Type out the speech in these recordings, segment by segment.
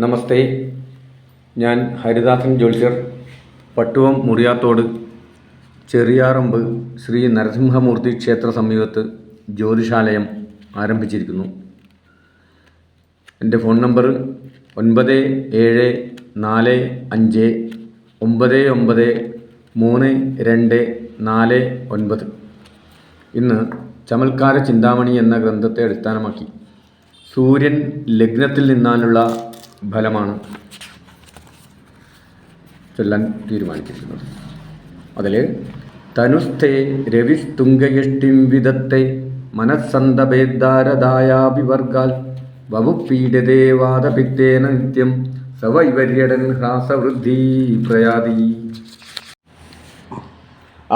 നമസ്തേ. ഞാൻ ഹരിദാസൻ ജ്യോത്സ്യർ, പട്ടുവം മുറിയാത്തോട് ചെറിയാറമ്പ് ശ്രീ നരസിംഹമൂർത്തി ക്ഷേത്ര സമീപത്ത് ജ്യോതിഷാലയം ആരംഭിച്ചിരിക്കുന്നു. എൻ്റെ ഫോൺ നമ്പർ 9745993249. ഇന്ന് ചമൽക്കാര ചിന്താമണി എന്ന ഗ്രന്ഥത്തെ അടിസ്ഥാനമാക്കി സൂര്യൻ ലഗ്നത്തിൽ നിന്നാലുള്ള ഫലമാണ് ചൊല്ലാൻ തീരുമാനിച്ചിരിക്കുന്നത്. അതിൽ തനുസ്ഥേ രവിസ്തുംഗയഷ്ടിം വിദത്തെ മനസ്സന്തഭേദാരദായാഭിവർഗാൽ വവുപീഡതേ വാദപിത്തേന നിത്യം സവൈവര്യടൻ ഹ്രാസവൃദ്ധി പ്രയാതി.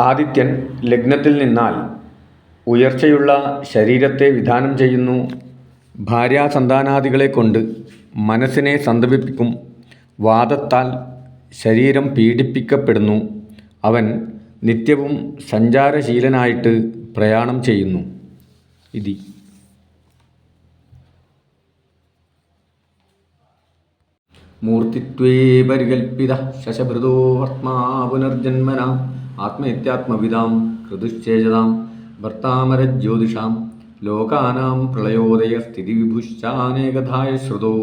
ആദിത്യൻ ലഗ്നത്തിൽ നിന്നാൽ ഉയർച്ചയുള്ള ശരീരത്തെ വിധാനം ചെയ്യുന്നു. ഭാര്യാസന്താനാദികളെ കൊണ്ട് മനസ്സിനെ സന്തപിപ്പിക്കും. വാദത്താൽ ശരീരം പീഡിപ്പിക്കപ്പെടുന്നു. അവൻ നിത്യവും സഞ്ചാരശീലനായിട്ട് പ്രയാണം ചെയ്യുന്നു. ഇതി മൂർത്തിത്വേ പരികൽപ്പിത ശശഭൃതോ ആത്മാ പുനർജന്മന ആത്മേത്യാത്മവിദാം കൃതുശ്ചേജതാം ഭർത്താമരജ്യോതിഷാം ലോകാനാം പ്രളയോദയ സ്ഥിതിവിഭുശ്ചാനേകധായ ശ്രുതോ.